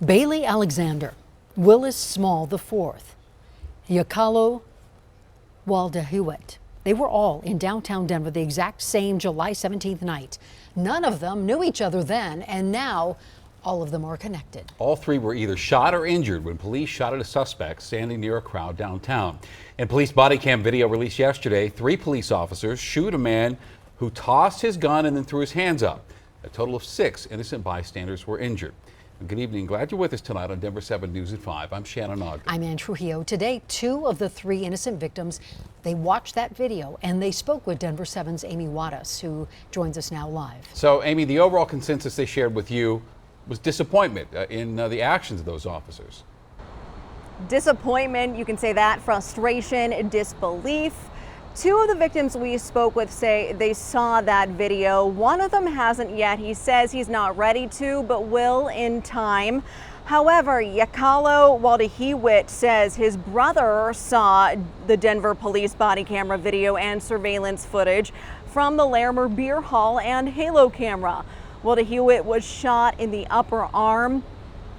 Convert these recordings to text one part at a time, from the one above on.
Bailey Alexander, Willis Small IV, Yakalo Walda-Hewitt. They were all in downtown Denver the exact same July 17th night. None of them knew each other then, and now all of them are connected. All three were either shot or injured when police shot at a suspect standing near a crowd downtown. In police body cam video released yesterday, 3 police officers shoot a man who tossed his gun and then threw his hands up. A total of 6 innocent bystanders were injured. Good evening. Glad you're with us tonight on Denver 7 News at 5. I'm Shannon Ogden. I'm Ann Trujillo. Today, 2 of the 3 innocent victims, they watched that video and they spoke with Denver 7's Amy Wattis, who joins us now live. So, Amy, the overall consensus they shared with you was disappointment in the actions of those officers. Disappointment, you can say that, frustration, disbelief. 2 of the victims we spoke with say they saw that video. One of them hasn't yet. He says he's not ready to, but will in time. However, Yakalo Walda-Hewitt says his brother saw the Denver police body camera video and surveillance footage from the Larimer Beer Hall and Halo camera. Walda-Hewitt was shot in the upper arm.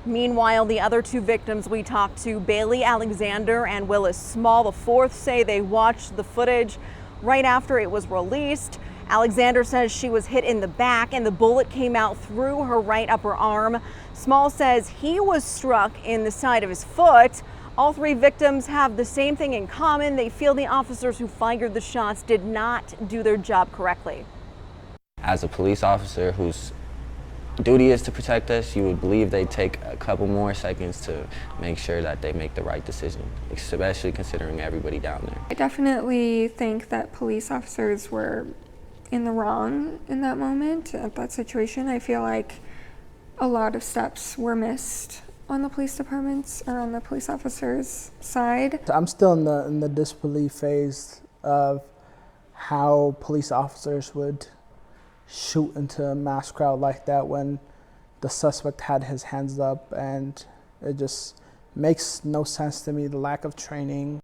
Meanwhile, the other 2 victims we talked to, Bailey Alexander and Willis Small IV, say they watched the footage right after it was released. Alexander says she was hit in the back and the bullet came out through her right upper arm. Small says he was struck in the side of his foot. All 3 victims have the same thing in common. They feel the officers who fired the shots did not do their job correctly. As a police officer whose duty is to protect us, you would believe they'd take a couple more seconds to make sure that they make the right decision, especially considering everybody down there. I definitely think that police officers were in the wrong in that moment, at that situation. I feel like a lot of steps were missed on the police department's or on the police officers' side. I'm still in the disbelief phase of how police officers would shoot into a mass crowd like that when the suspect had his hands up, and it just makes no sense to me, the lack of training.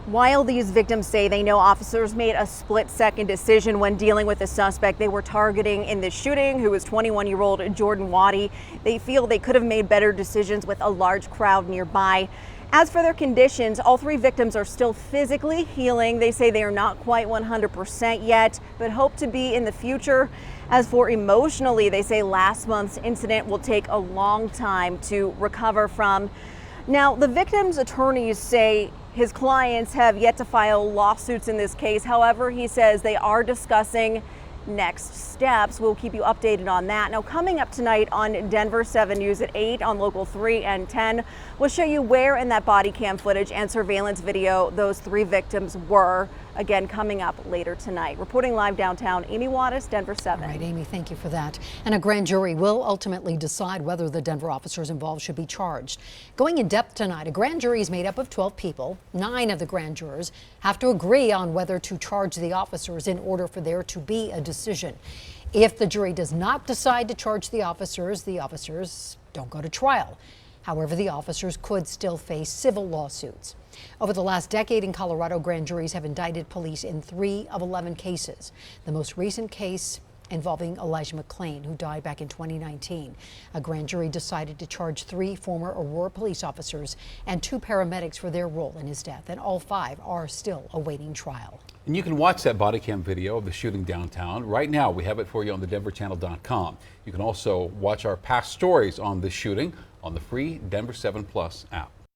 While these victims say they know officers made a split-second decision when dealing with the suspect they were targeting in this shooting, who was 21-year-old Jordan Waddy, they feel they could have made better decisions with a large crowd nearby. As for their conditions, all 3 victims are still physically healing. They say they are not quite 100% yet, but hope to be in the future. As for emotionally, they say last month's incident will take a long time to recover from. Now, the victim's attorneys say his clients have yet to file lawsuits in this case. However, he says they are discussing next steps. We'll keep you updated on that. Now, coming up tonight on Denver 7 News at 8 on Local 3 and 10, we'll show you where in that body cam footage and surveillance video those 3 victims were. Again, coming up later tonight. Reporting live downtown, Amy Wattis, Denver 7. All right, Amy, thank you for that. And a grand jury will ultimately decide whether the Denver officers involved should be charged. Going in depth tonight, a grand jury is made up of 12 people. 9 of the grand jurors have to agree on whether to charge the officers in order for there to be a decision. If the jury does not decide to charge the officers don't go to trial. However, the officers could still face civil lawsuits. Over the last decade in Colorado, grand juries have indicted police in 3 of 11 cases. The most recent case involving Elijah McClain, who died back in 2019. A grand jury decided to charge 3 former Aurora police officers and 2 paramedics for their role in his death, and all 5 are still awaiting trial. And you can watch that body cam video of the shooting downtown. Right now, we have it for you on the denverchannel.com. You can also watch our past stories on this shooting on the free Denver 7 Plus app.